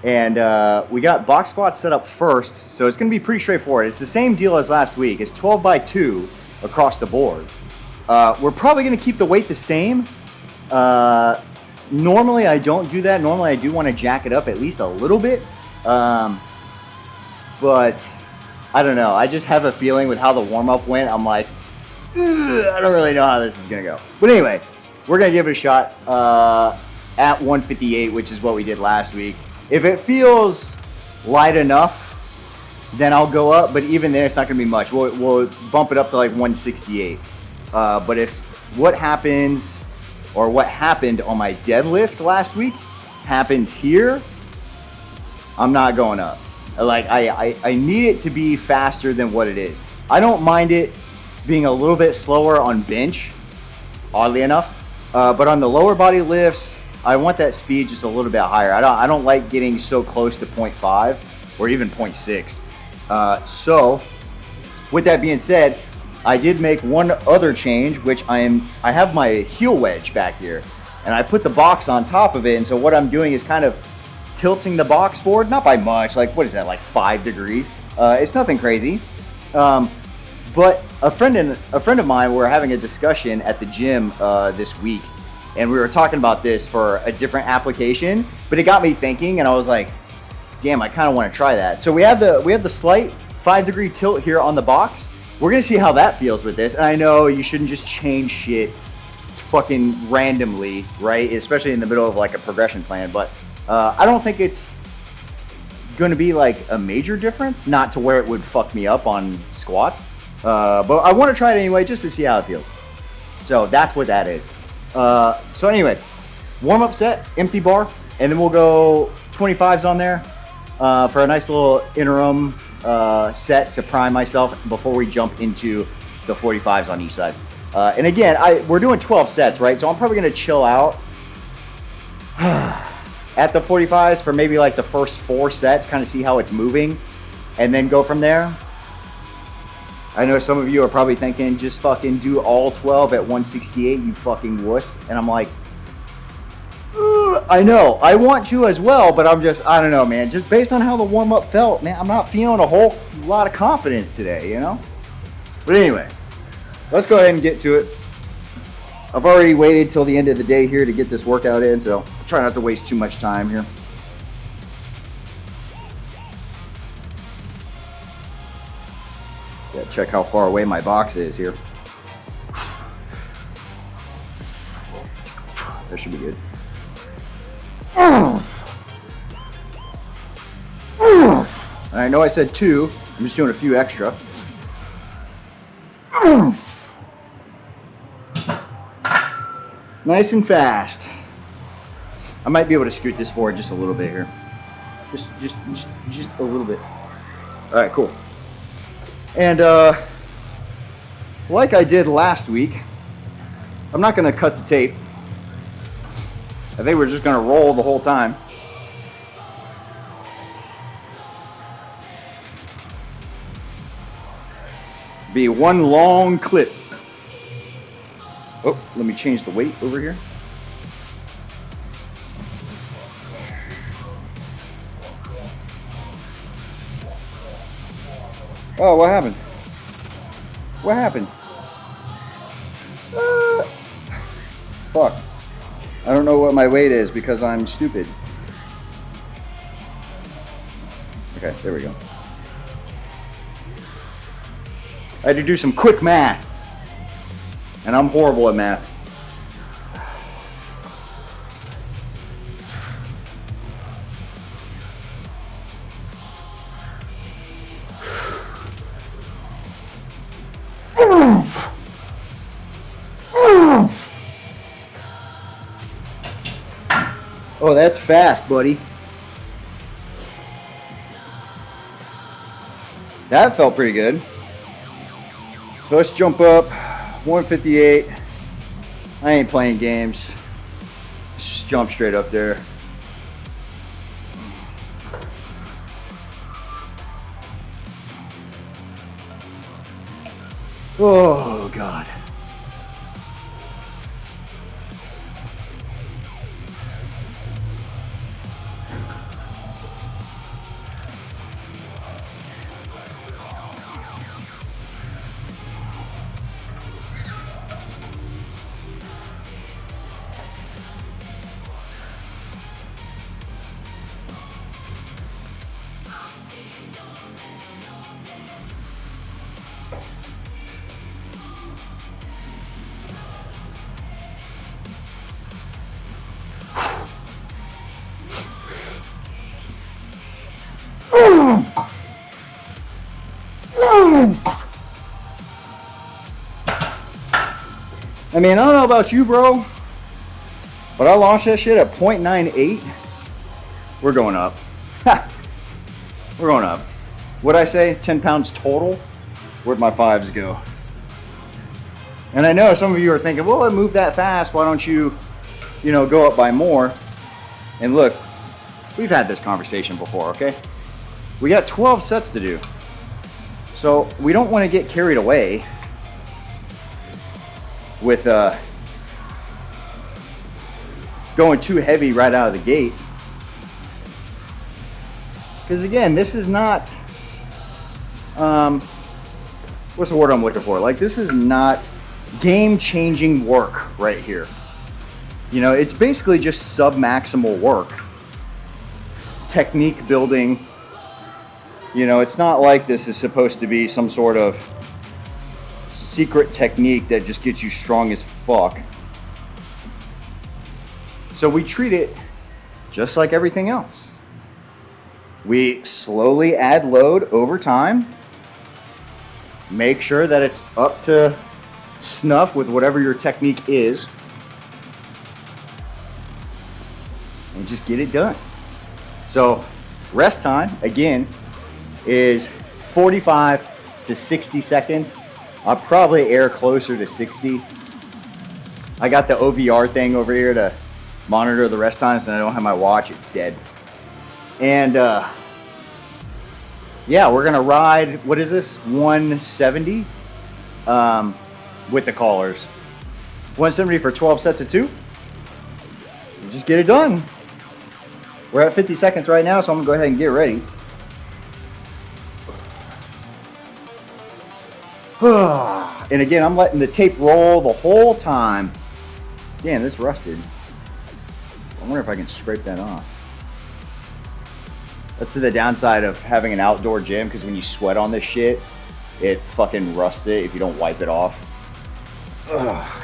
And we got box squats set up first, so it's going to be pretty straightforward. It's the same deal as last week. It's 12 by 2 across the board. We're probably going to keep the weight the same. Normally I don't do that. Normally I do want to jack it up at least a little bit. But I don't know. I just have a feeling with how the warm-up went. I'm like, I don't really know how this is going to go. But anyway, we're going to give it a shot at 158, which is what we did last week. If it feels light enough, then I'll go up. But even there, it's not going to be much. We'll bump it up to like 168. But if what happens or what happened on my deadlift last week happens here, I'm not going up. Like I need it to be faster than what it is. I don't mind it being a little bit slower on bench, oddly enough. But on the lower body lifts, I want that speed just a little bit higher. I don't like getting so close to 0.5 or even 0.6. So with that being said, I did make one other change, which I have my heel wedge back here, and I put the box on top of it. And so what I'm doing is kind of tilting the box forward, not by much, like what is that, like 5 degrees? It's nothing crazy. But a friend of mine, we were having a discussion at the gym this week, and we were talking about this for a different application, but it got me thinking, and I was like, damn, I kind of want to try that. So we have the slight 5-degree tilt here on the box. We're gonna see how that feels with this. And I know you shouldn't just change shit fucking randomly, right? Especially in the middle of like a progression plan, but I don't think it's gonna be like a major difference, not to where it would fuck me up on squats. But I want to try it anyway, just to see how it feels. So that's what that is. So anyway, warm-up set, empty bar, and then we'll go 25s on there for a nice little interim set to prime myself before we jump into the 45s on each side. And again, we're doing 12 sets, right? So I'm probably going to chill out at the 45s for maybe like the first 4 sets, kind of see how it's moving, and then go from there. I know some of you are probably thinking, just fucking do all 12 at 168, you fucking wuss. And I'm like, I know, I want to as well, but I don't know, man. Just based on how the warm-up felt, man, I'm not feeling a whole lot of confidence today, you know? But anyway, let's go ahead and get to it. I've already waited till the end of the day here to get this workout in, so I'll try not to waste too much time here. Gotta check how far away my box is here. That should be good. And I know I said 2. I'm just doing a few extra. Nice and fast. I might be able to scoot this forward just a little bit here. Just a little bit. All right, cool. And like I did last week, I'm not going to cut the tape. I think we're just going to roll the whole time. Be one long clip. Oh, let me change the weight over here. Oh, what happened? What happened? Fuck. I don't know what my weight is because I'm stupid. Okay, there we go. I had to do some quick math. And I'm horrible at math. Oh, that's fast, buddy. That felt pretty good. So let's jump up. 158. I ain't playing games. Just jump straight up there. Oh, God. I mean, I don't know about you, bro, but I launched that shit at 0.98. We're going up. We're going up. What'd I say? 10 pounds total? Where'd my fives go? And I know some of you are thinking, well, I moved that fast. Why don't you, go up by more? And look, we've had this conversation before, okay? We got 12 sets to do. So we don't want to get carried away with going too heavy right out of the gate. Because again, this is not, what's the word I'm looking for? Like, this is not game-changing work right here. It's basically just sub-maximal work. Technique building. It's not like this is supposed to be some sort of secret technique that just gets you strong as fuck. So we treat it just like everything else. We slowly add load over time. Make sure that it's up to snuff with whatever your technique is. And just get it done. So rest time, again, is 45 to 60 seconds. I'll probably air closer to 60. I got the OVR thing over here to monitor the rest times, and I don't have my watch, it's dead. And yeah, we're gonna ride, what is this, 170 with the callers. 170 for 12 sets of 2. You just get it done. We're at 50 seconds right now, so I'm gonna go ahead and get ready. And again, I'm letting the tape roll the whole time. Damn, this rusted. I wonder if I can scrape that off. That's the downside of having an outdoor gym, because when you sweat on this shit, it fucking rusts it if you don't wipe it off.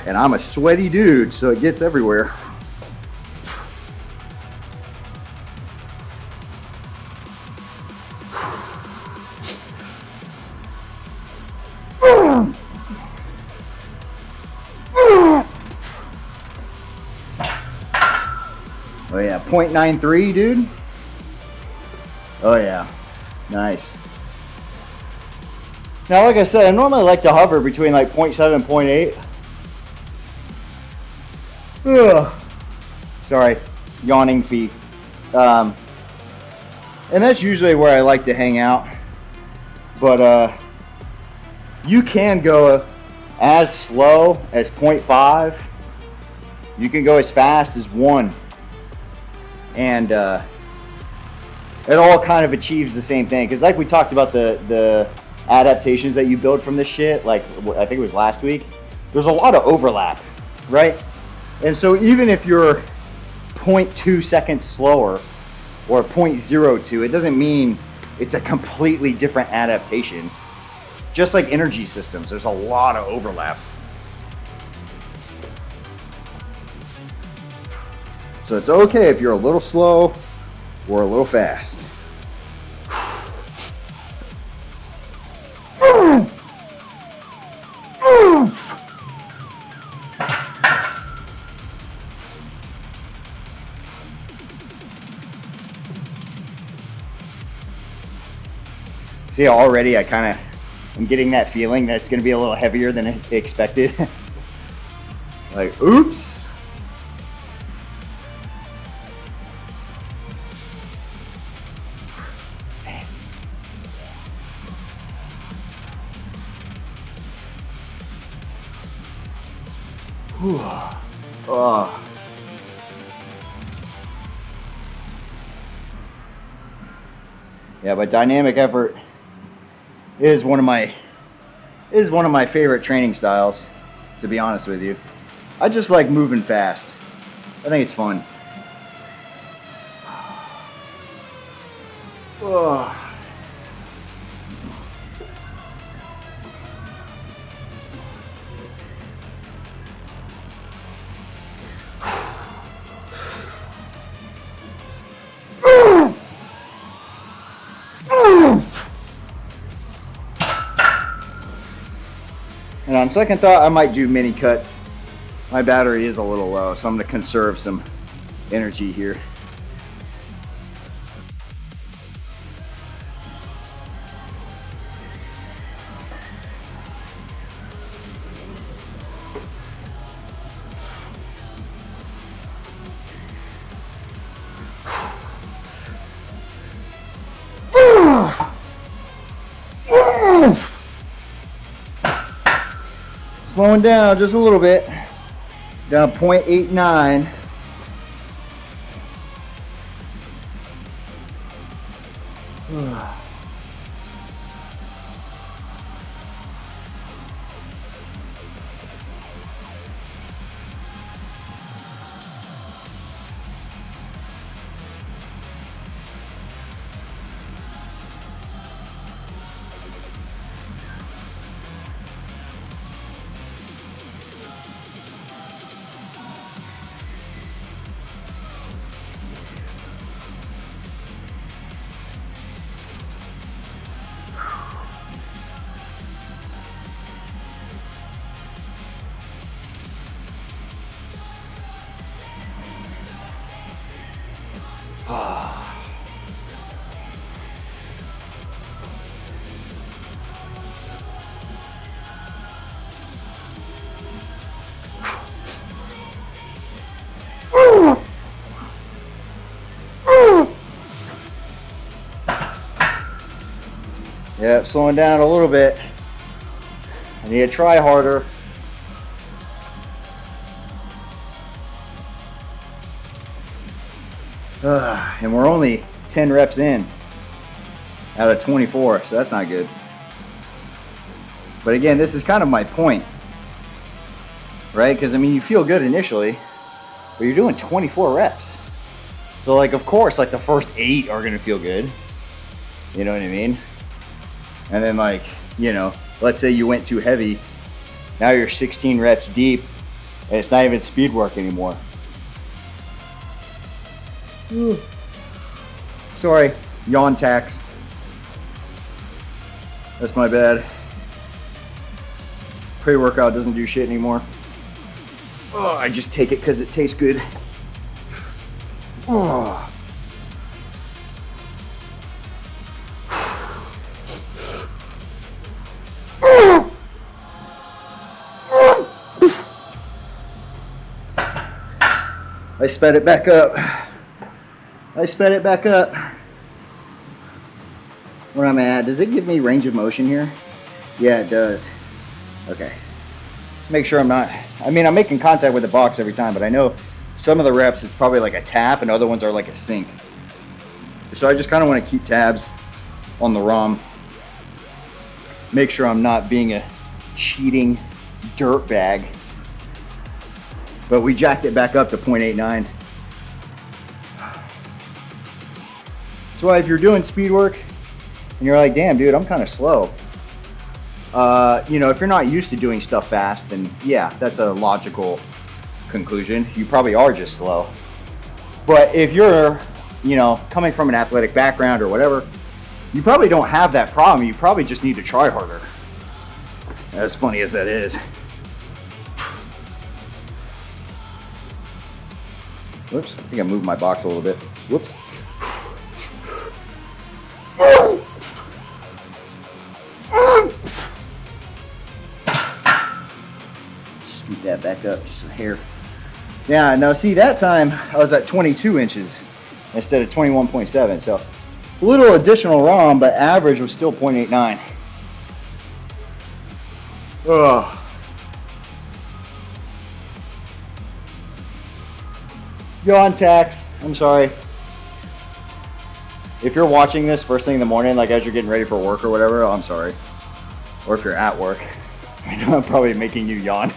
And I'm a sweaty dude, so it gets everywhere. Oh yeah, 0.93, dude. Oh yeah, nice. Now, like I said, I normally like to hover between like 0.7 and 0.8. Ugh. Sorry, yawning feet. And that's usually where I like to hang out. But you can go as slow as 0.5. You can go as fast as 1. And it all kind of achieves the same thing. Because like we talked about the adaptations that you build from this shit, like I think it was last week, there's a lot of overlap, right? And so even if you're 0.2 seconds slower or 0.02, it doesn't mean it's a completely different adaptation. Just like energy systems, there's a lot of overlap. So it's okay if you're a little slow or a little fast. See, already I kind of am getting that feeling that it's going to be a little heavier than expected. Like, oops. Oh. Yeah, but dynamic effort is one of my favorite training styles, to be honest with you. I just like moving fast. I think it's fun. Oh. And on second thought, I might do mini cuts My battery is a little low, so I'm going to conserve some energy here. Slowing down just a little bit. Down 0.89. Yep, slowing down a little bit. I need to try harder. And we're only 10 reps in out of 24, so that's not good. But again, this is kind of my point, right? Because I mean, you feel good initially, but you're doing 24 reps. So like, of course, like the first 8 are gonna feel good. You know what I mean? And then like, you know, let's say you went too heavy. Now you're 16 reps deep and it's not even speed work anymore. Ooh. Sorry, yawn tax. That's my bad. Pre-workout doesn't do shit anymore. Oh, I just take it because it tastes good. Oh. I sped it back up. Where I'm at, does it give me range of motion here? Yeah, it does. Okay. Make sure I'm not, I mean, I'm making contact with the box every time, but I know some of the reps, it's probably like a tap and other ones are like a sink. So I just kind of want to keep tabs on the ROM. Make sure I'm not being a cheating dirtbag. But we jacked it back up to 0.89. That's why if you're doing speed work and you're like, damn dude, I'm kind of slow. You know, if you're not used to doing stuff fast, then yeah, that's a logical conclusion. You probably are just slow. But if you're, you know, coming from an athletic background or whatever, you probably don't have that problem. You probably just need to try harder. As funny as that is. Whoops, I think I moved my box a little bit. Whoops. Scoot that back up just a hair. Yeah, now see, that time I was at 22 inches instead of 21.7. So a little additional ROM, but average was still 0.89. Ugh. Yawn tax. I'm sorry. If you're watching this first thing in the morning, like as you're getting ready for work or whatever, I'm sorry. Or if you're at work, I know I'm probably making you yawn.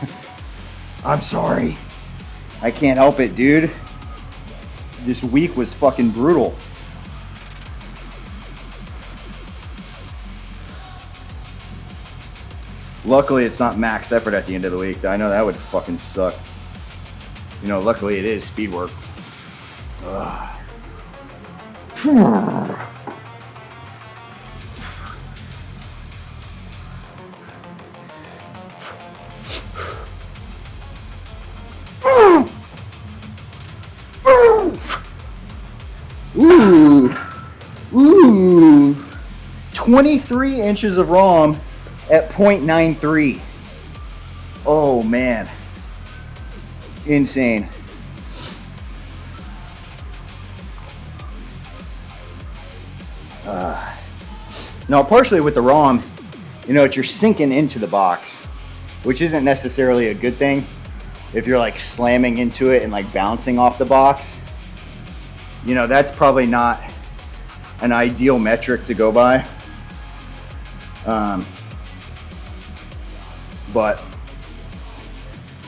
I'm sorry. I can't help it, dude. This week was fucking brutal. Luckily, it's not max effort at the end of the week. I know that would fucking suck. You know, luckily it is speed work. Ugh. 23 inches of ROM at 0.93. Oh man. Insane. Now, partially with the ROM, you know, you're sinking into the box, which isn't necessarily a good thing if you're like slamming into it and like bouncing off the box. You know, that's probably not an ideal metric to go by. But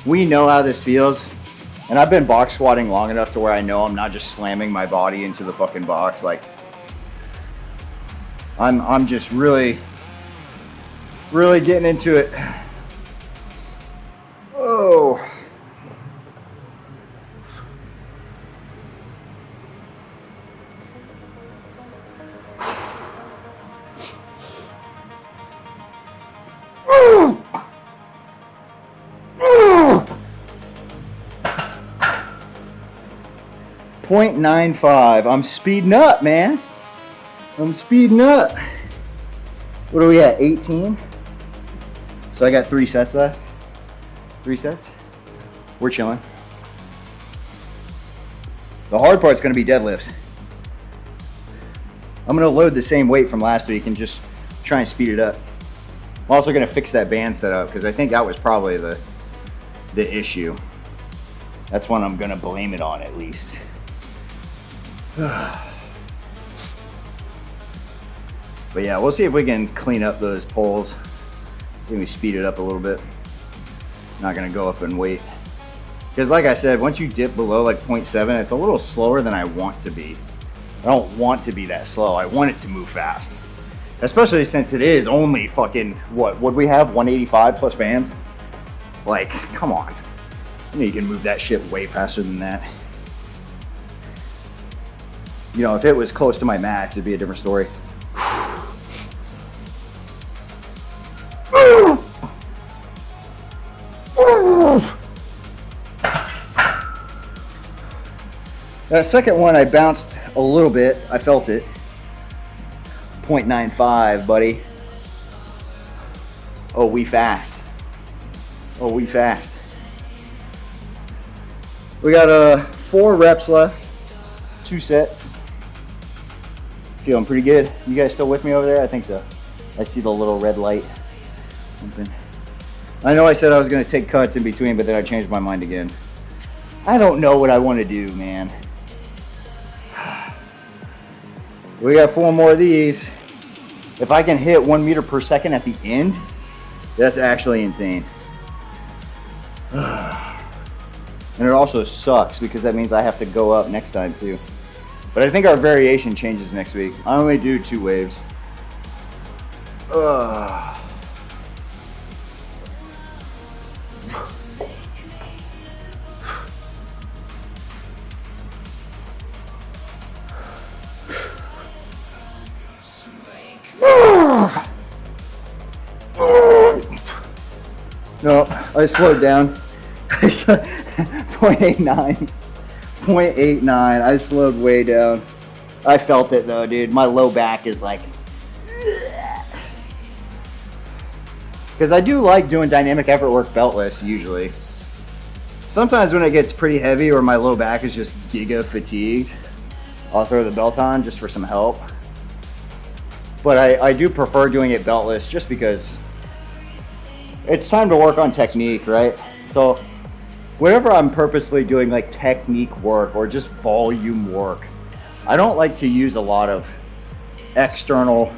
we know how this feels, and I've been box squatting long enough to where I know I'm not just slamming my body into the fucking box. Like, I'm just really getting into it. Oh. Oh. 0.95. I'm speeding up, man. I'm speeding up. What are we at? 18? So I got 3 sets left. 3 sets. We're chilling. The hard part's going to be deadlifts. I'm going to load the same weight from last week and just try and speed it up. I'm also going to fix that band setup because I think that was probably the issue. That's what I'm going to blame it on, at least. But yeah, we'll see if we can clean up those poles. See if we speed it up a little bit. Not gonna go up in weight. Because like I said, once you dip below like 0.7, it's a little slower than I want to be. I don't want to be that slow. I want it to move fast. Especially since it is only fucking, what would we have? 185 plus bands? Like, come on. You know you can move that shit way faster than that. You know, if it was close to my max, it'd be a different story. That second one, I bounced a little bit. I felt it. 0.95, buddy. Oh, we fast. Oh, we fast. We got 4 reps left. 2 sets. Feeling pretty good. You guys still with me over there? I think so. I see the little red light. I know I said I was going to take cuts in between, but then I changed my mind again. I don't know what I want to do, man. We got 4 more of these. If I can hit 1 meter per second at the end, that's actually insane. And it also sucks because that means I have to go up next time too. But I think our variation changes next week. I only do 2 waves. No, I slowed down. 0.89. 0.89. I slowed way down. I felt it though, dude. My low back is like... Because I do like doing dynamic effort work beltless, usually. Sometimes when it gets pretty heavy or my low back is just giga fatigued, I'll throw the belt on just for some help. But I do prefer doing it beltless just because it's time to work on technique, right? So whenever I'm purposely doing like technique work or just volume work, I don't like to use a lot of external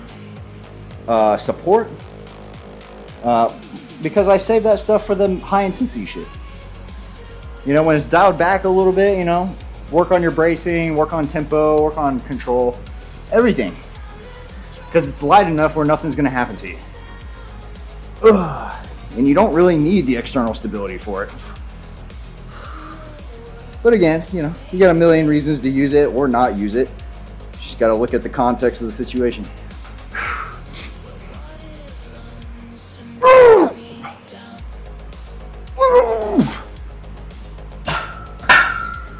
support because I save that stuff for the high intensity shit. You know, when it's dialed back a little bit, you know, work on your bracing, work on tempo, work on control, everything. Because it's light enough where nothing's going to happen to you. And you don't really need the external stability for it. But again, you know, you got a million reasons to use it or not use it. You just got to look at the context of the situation.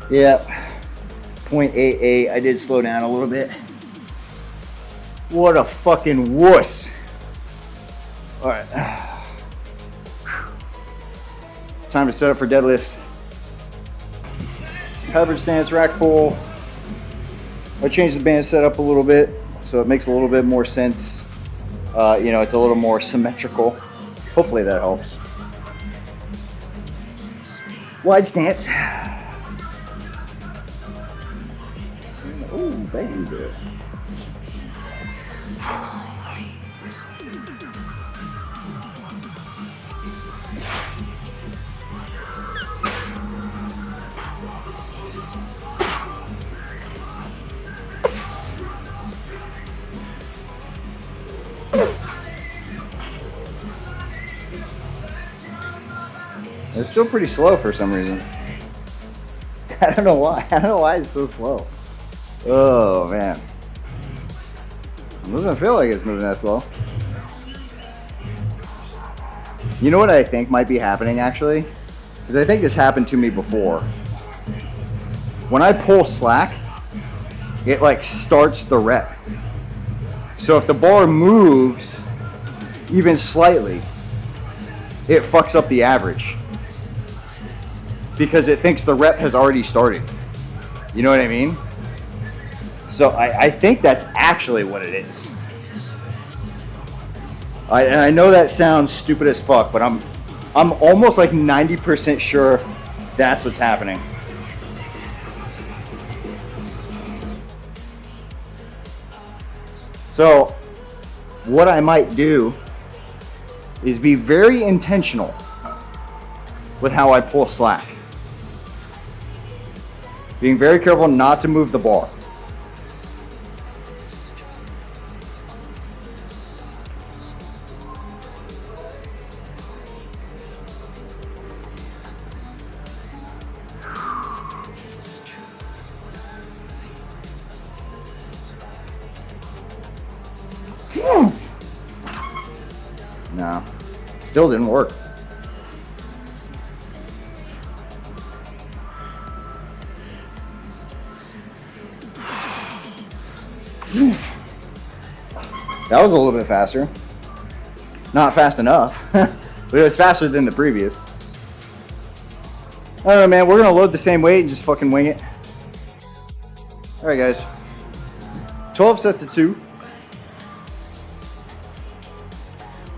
Yeah, 0.88. I did slow down a little bit. What a fucking wuss. Alright. Time to set up for deadlift. Hybrid stance, rack pull. I changed the band setup a little bit so it makes a little bit more sense. You know, it's a little more symmetrical. Hopefully that helps. Wide stance. Oh, bang. It's still pretty slow for some reason. I don't know why. I don't know why it's so slow. Oh, man. It doesn't feel like it's moving that slow. You know what I think might be happening, actually? Because I think this happened to me before. When I pull slack, it like starts the rep. So if the bar moves even slightly, it fucks up the average. Because it thinks the rep has already started. You know what I mean? So I think that's actually what it is. And I know that sounds stupid as fuck, but I'm almost like 90% sure that's what's happening. So what I might do is be very intentional with how I pull slack. Being very careful not to move the bar. No, still didn't work. That was a little bit faster. Not fast enough, but it was faster than the previous. I don't know, man. We're gonna load the same weight and just fucking wing it. All right, guys. 12 sets of 2.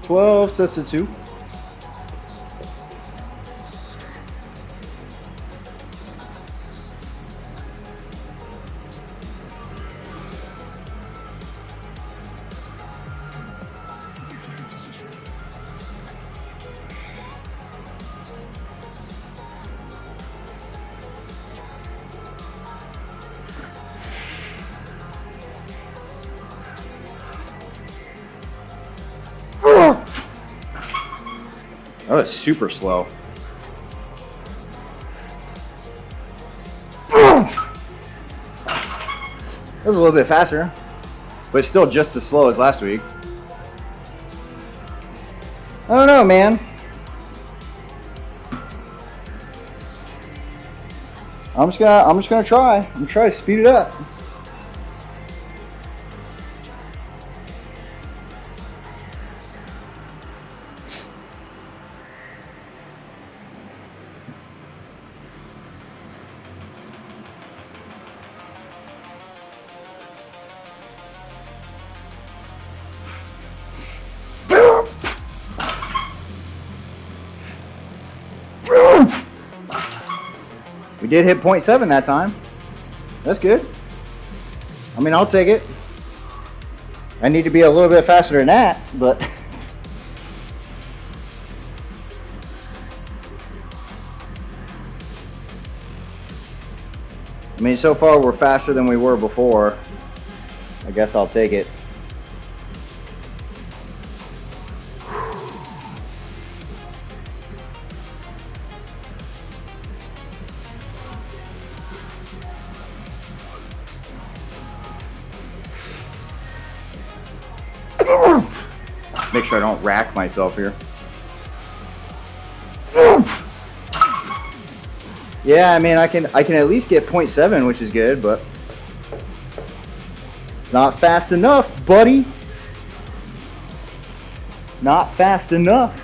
12 sets of 2. That was super slow. That was a little bit faster, but still just as slow as last week. I don't know, man. I'm just gonna try. I'm gonna try to speed it up. We did hit 0.7 that time. That's good. I mean, I'll take it. I need to be a little bit faster than that, but I mean, so far we're faster than we were before. I guess I'll take it. Make sure I don't rack myself here. Yeah, I mean, I can at least get 0.7, which is good, but Not fast enough, buddy. Not fast enough.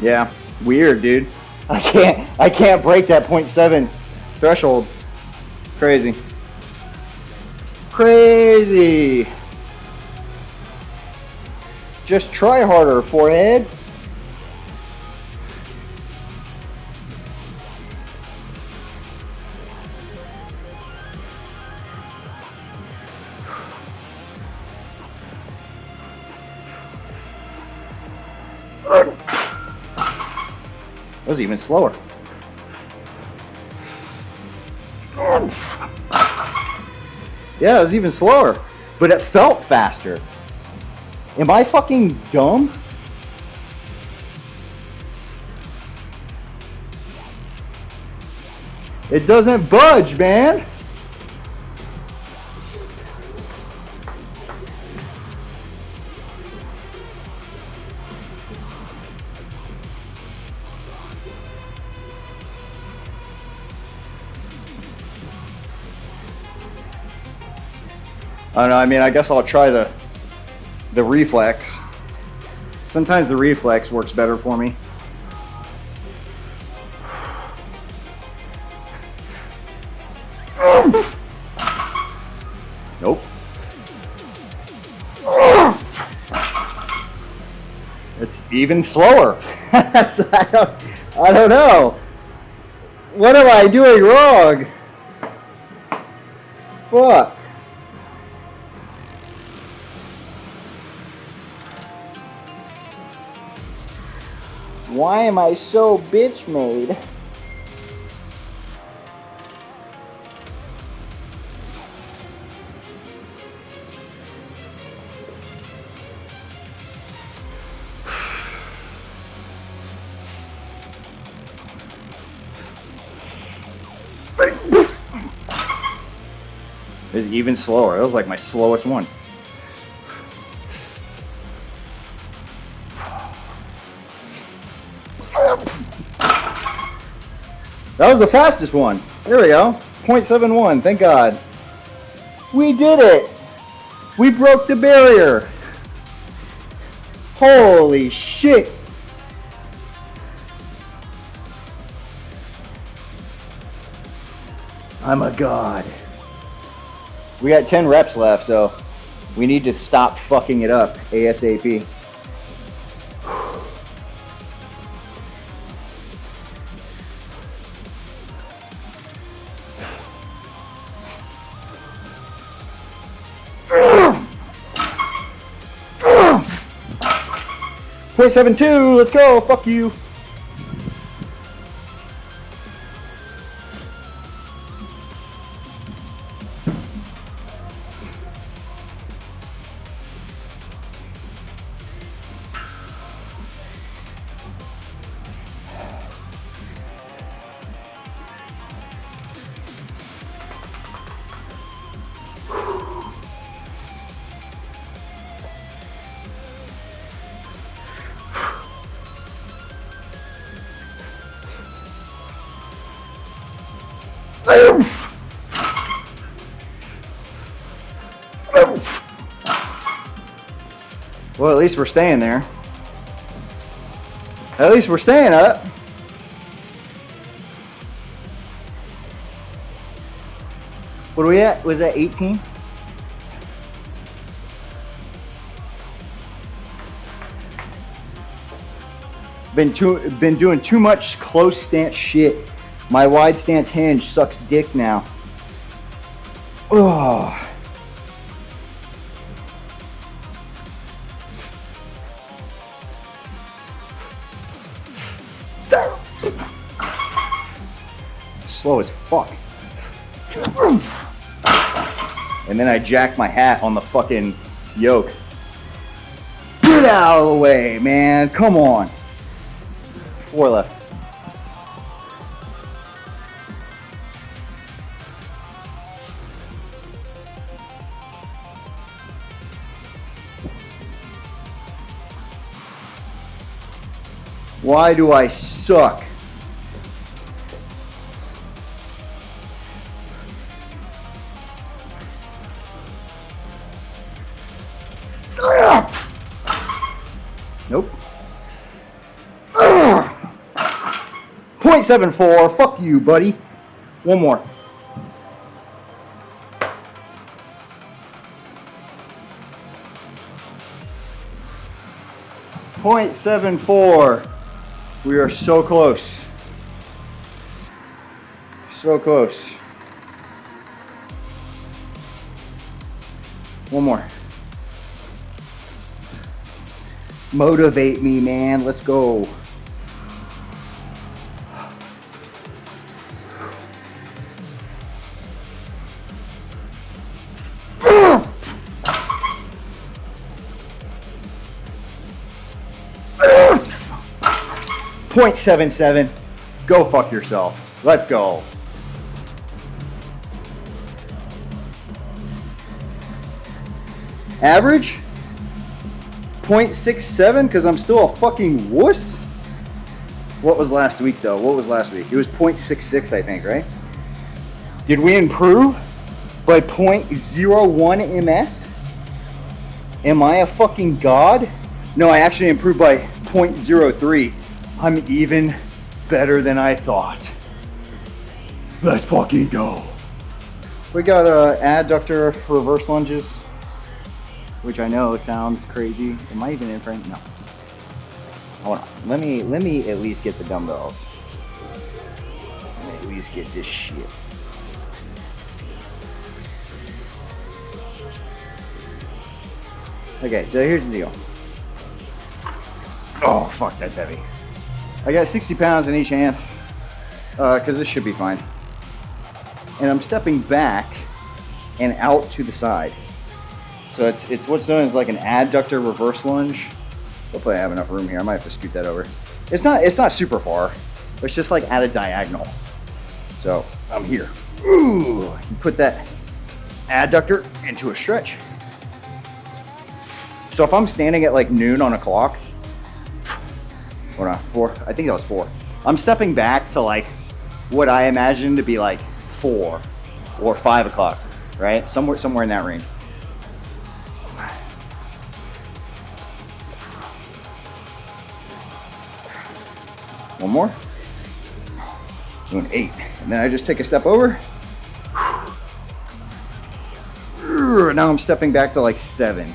Yeah, weird, dude. I can't break that 0.7 threshold. Crazy. Crazy. Just try harder, forehead. That was even slower. Yeah, it was even slower, but it felt faster. Am I fucking dumb? It doesn't budge, man. I don't know, I mean, I guess I'll try the reflex. Sometimes the reflex works better for me. Nope. It's even slower. So I don't know. What am I doing wrong? Fuck. Why am I so bitch made? It's even slower. It was like my slowest one. That was the fastest one. There we go. 0.71. Thank God. We did it. We broke the barrier. Holy shit. I'm a god. We got 10 reps left, so we need to stop fucking it up ASAP. .72, let's go, fuck you. Well, at least we're staying there. At least we're staying up. What are we at? Was that 18? Been doing too much close stance shit. My wide stance hinge sucks dick now. Oh. Slow as fuck. And then I jacked my hat on the fucking yoke. Get out of the way, man. Come on. 4 left. Why do I suck? Nope. 0.74. Fuck you, buddy. One more. .74. We are so close. So close. One more. Motivate me, man. Let's go. .77. Go fuck yourself. Let's go. Average? 0.67 because I'm still a fucking wuss? What was last week though? What was last week? It was 0.66, I think, right? Did we improve by 0.01 ms? Am I a fucking god? No, I actually improved by 0.03. I'm even better than I thought. Let's fucking go. We got adductor reverse lunges, which I know sounds crazy. Am I even in frame? No. Hold on. Let me at least get the dumbbells. Let me at least get this shit. Okay, so here's the deal. Oh fuck, that's heavy. I got 60 pounds in each hand, because this should be fine. And I'm stepping back and out to the side. So it's what's known as like an adductor reverse lunge. Hopefully I have enough room here. I might have to scoot that over. It's not super far. It's just like at a diagonal. So I'm here. Ooh, you put that adductor into a stretch. So if I'm standing at like noon on a clock, or not, 4, I think that was 4. I'm stepping back to like what I imagine to be like 4 or 5 o'clock, right? Somewhere in that range. One more. Doing 8. And then I just take a step over. Now I'm stepping back to like 7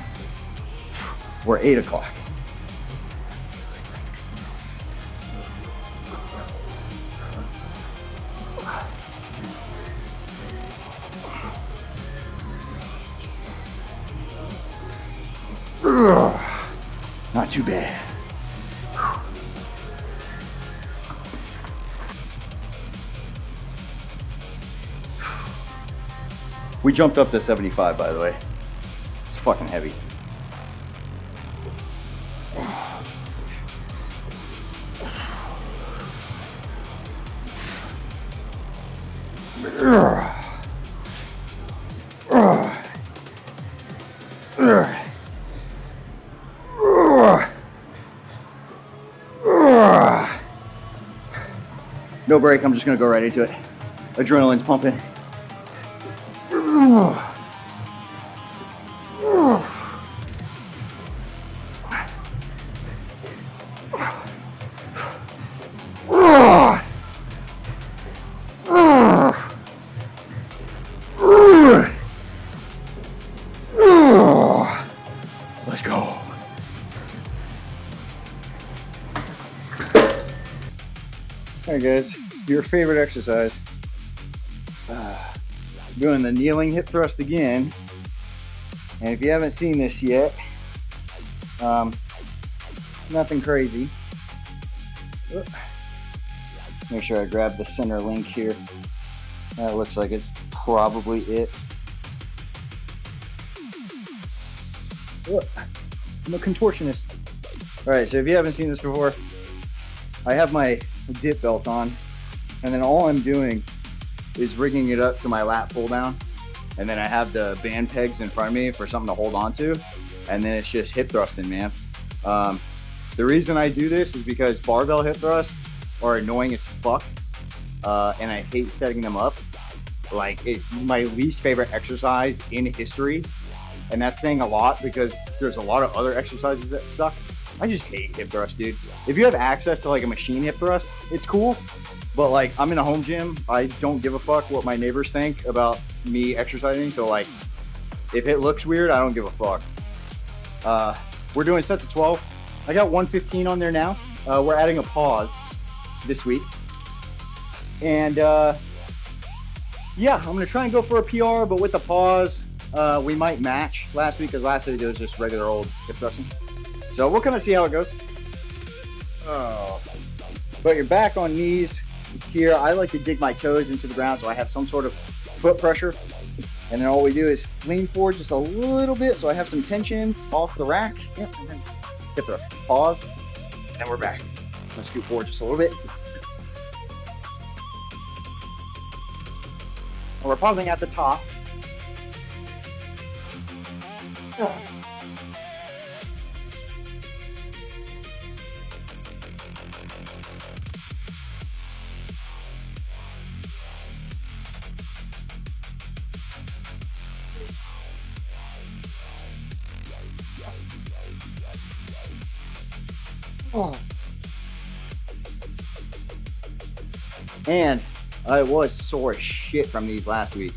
or 8 o'clock. Not too bad. We jumped up to 75, by the way. It's fucking heavy. No break, I'm just gonna go right into it. Adrenaline's pumping. Let's go. Alright guys, your favorite exercise. Doing the kneeling hip thrust again. And if you haven't seen this yet, nothing crazy. Make sure I grab the center link here. That looks like it's probably it. I'm a contortionist. All right, so if you haven't seen this before, I have my dip belt on, and then all I'm doing is rigging it up to my lat pull down, and then I have the band pegs in front of me for something to hold on to, and then it's just hip thrusting, man. The reason I do this is because barbell hip thrusts are annoying as fuck, and I hate setting them up. Like, it's my least favorite exercise in history, and that's saying a lot because there's a lot of other exercises that suck. I just hate hip thrust, dude. If you have access to like a machine hip thrust, it's cool. But like, I'm in a home gym. I don't give a fuck what my neighbors think about me exercising. So like, if it looks weird, I don't give a fuck. We're doing sets of 12. I got 115 on there now. We're adding a pause this week. And yeah, I'm gonna try and go for a PR, but with the pause, we might match last week, because last week it was just regular old hip thrusting. So we'll kind of see how it goes. Oh. But you're back on knees here. I like to dig my toes into the ground so I have some sort of foot pressure. And then all we do is lean forward just a little bit so I have some tension off the rack. Yep, and then hip thrust. Pause. And we're back. Let's scoot forward just a little bit. And we're pausing at the top. Oh. And I was sore as shit from these last week.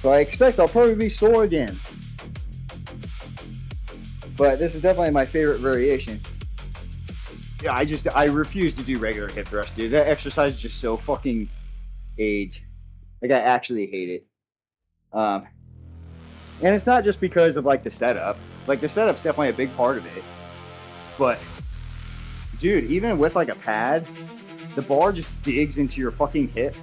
So I expect I'll probably be sore again. But this is definitely my favorite variation. Yeah, I refuse to do regular hip thrust, dude. That exercise is just so fucking AIDS. Like, I actually hate it. And it's not just because of like the setup. Like, the setup's definitely a big part of it. But dude, even with like a pad, the bar just digs into your fucking hip.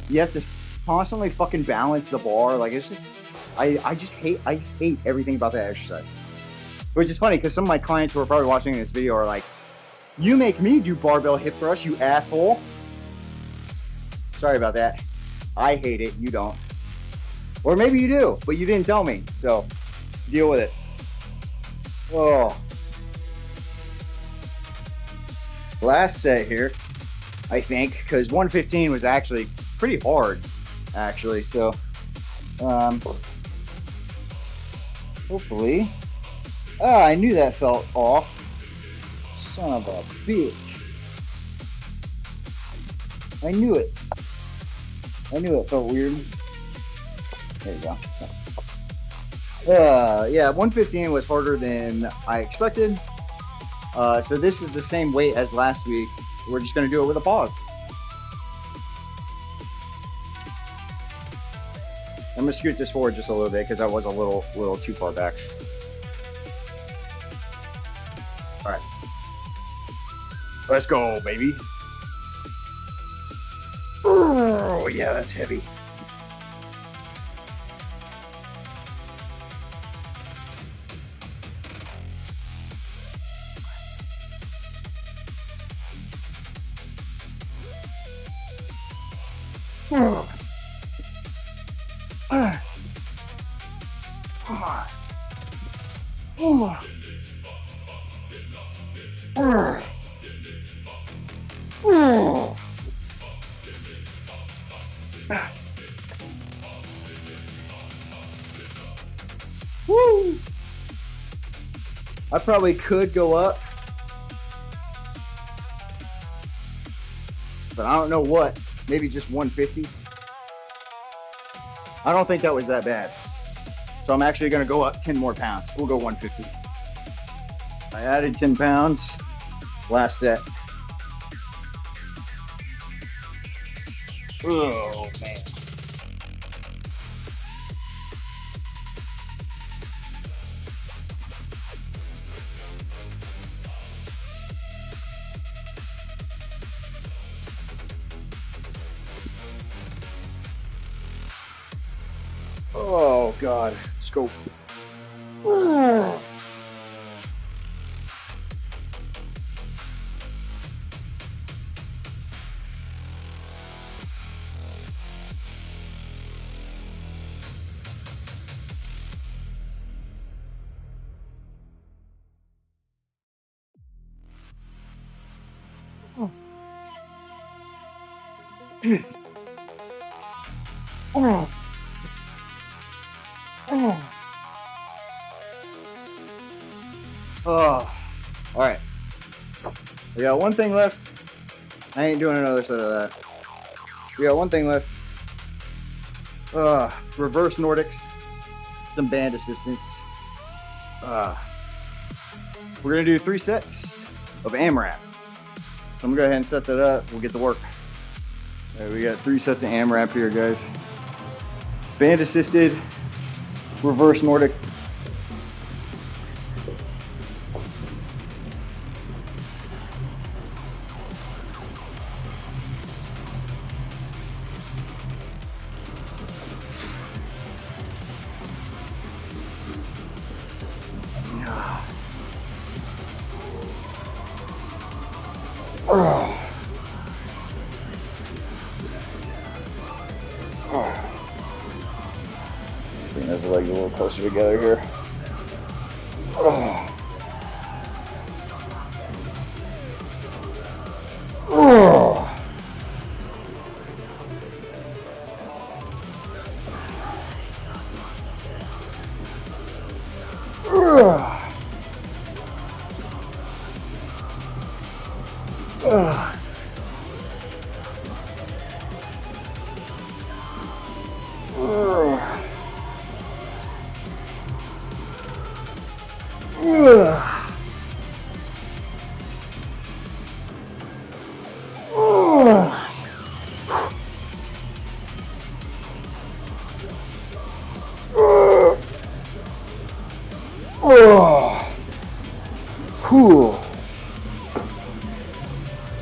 You have to constantly fucking balance the bar. Like, it's just, I hate everything about that exercise. Which is funny, because some of my clients who are probably watching this video are like, you make me do barbell hip thrust, you asshole. Sorry about that. I hate it, you don't. Or maybe you do, but you didn't tell me, so deal with it. Oh. Last set here, I think, because 115 was actually pretty hard, actually, so hopefully. Ah, I knew that felt off. Son of a bitch. I knew it. I knew it felt weird. There you go. Yeah, 115 was harder than I expected. So this is the same weight as last week. We're just going to do it with a pause. I'm going to scoot this forward just a little bit because I was a little too far back. All right. Let's go, baby. Oh, yeah, that's heavy. Woo! I probably could go up, but I don't know what. Maybe just 150. I don't think that was that bad. So I'm actually going to go up 10 more pounds. We'll go 150. I added 10 pounds last set. Oh, man. Oh, God. Let's go. Oh, all right. We got one thing left. I ain't doing another set of that. We got one thing left. Reverse Nordics, some band assistance. We're gonna do 3 sets of AMRAP. So I'm gonna go ahead and set that up. We'll get to work. All right, we got 3 sets of AMRAP here, guys. Band assisted, reverse Nordic. Bring those legs a little closer together here.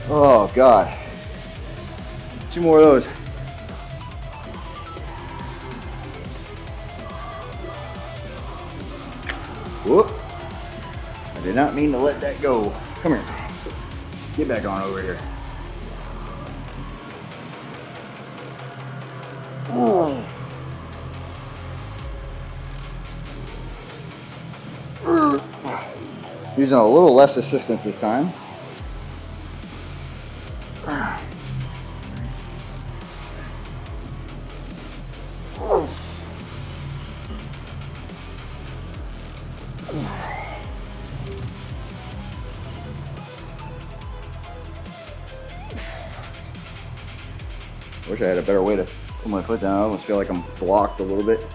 Oh God. 2 more of those. Whoop. I did not mean to let that go. Come here. Get back on over here. Using a little less assistance this time. Wish I had a better way to put my foot down. I almost feel like I'm blocked a little bit.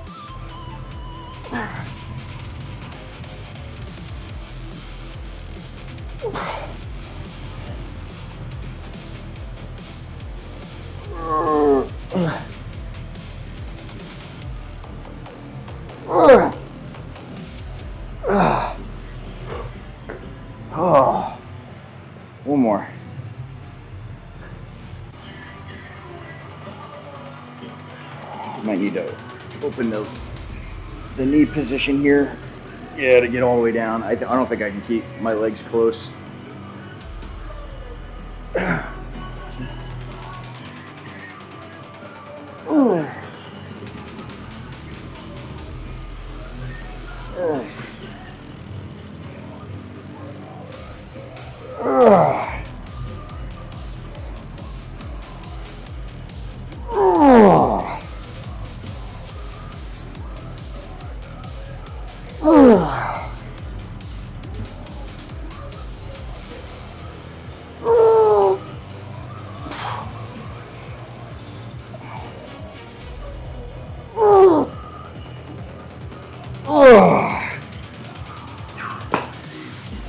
Oh, one more. Might need to open the knee position here. Yeah, to get all the way down. I don't think I can keep my legs close.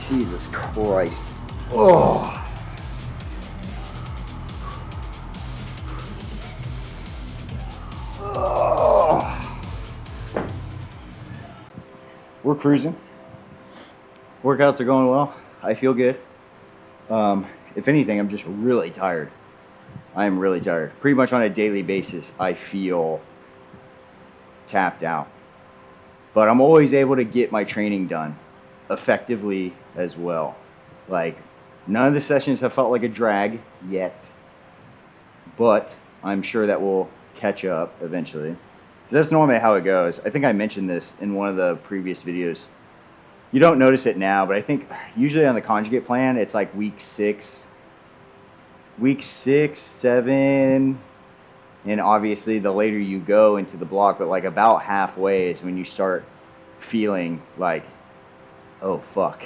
Jesus Christ. Oh. We're cruising. Workouts are going well. I feel good. If anything, I'm just really tired. I am really tired. Pretty much on a daily basis, I feel tapped out. But I'm always able to get my training done effectively as well. Like, none of the sessions have felt like a drag yet, but I'm sure that will catch up eventually. 'Cause that's normally how it goes. I think I mentioned this in one of the previous videos. You don't notice it now, but I think usually on the conjugate plan, it's like week 6, 7, and obviously the later you go into the block, but like about halfway is when you start feeling like, oh fuck.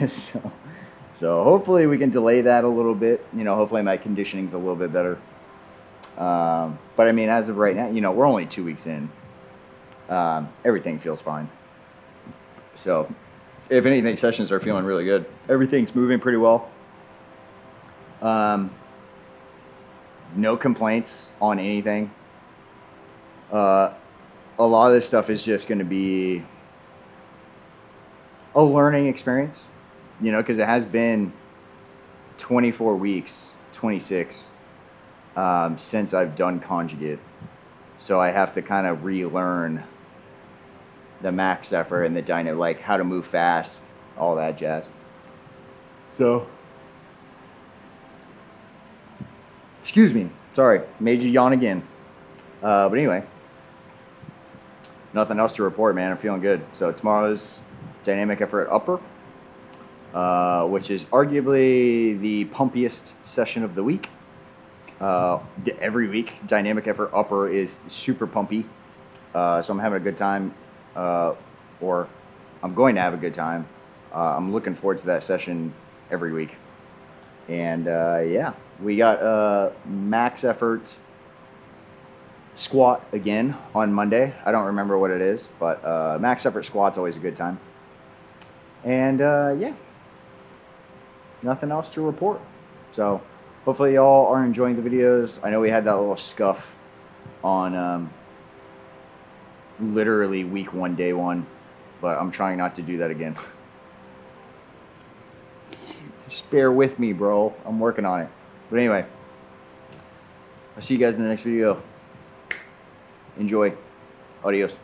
so hopefully we can delay that a little bit. You know, hopefully my conditioning's a little bit better. But I mean, as of right now, you know, we're only 2 weeks in. Everything feels fine. So, if anything, sessions are feeling really good. Everything's moving pretty well. No complaints on anything. A lot of this stuff is just going to be a learning experience, you know, because it has been 24 weeks, 26, since I've done conjugate. So I have to kind of relearn the max effort and the dyno, like how to move fast, all that jazz. So, excuse me, sorry, made you yawn again. But anyway, nothing else to report, man. I'm feeling good. So tomorrow's dynamic effort upper, which is arguably the pumpiest session of the week. Every week, dynamic effort upper is super pumpy. So I'm having a good time, or I'm going to have a good time. I'm looking forward to that session every week. And yeah, we got max effort squat again on Monday. I don't remember what it is, but max effort squat's always a good time. And yeah, nothing else to report. So hopefully y'all are enjoying the videos. I know we had that little scuff on literally week 1, day 1, but I'm trying not to do that again. Just bear with me, bro. I'm working on it. But anyway, I'll see you guys in the next video. Enjoy. Adios.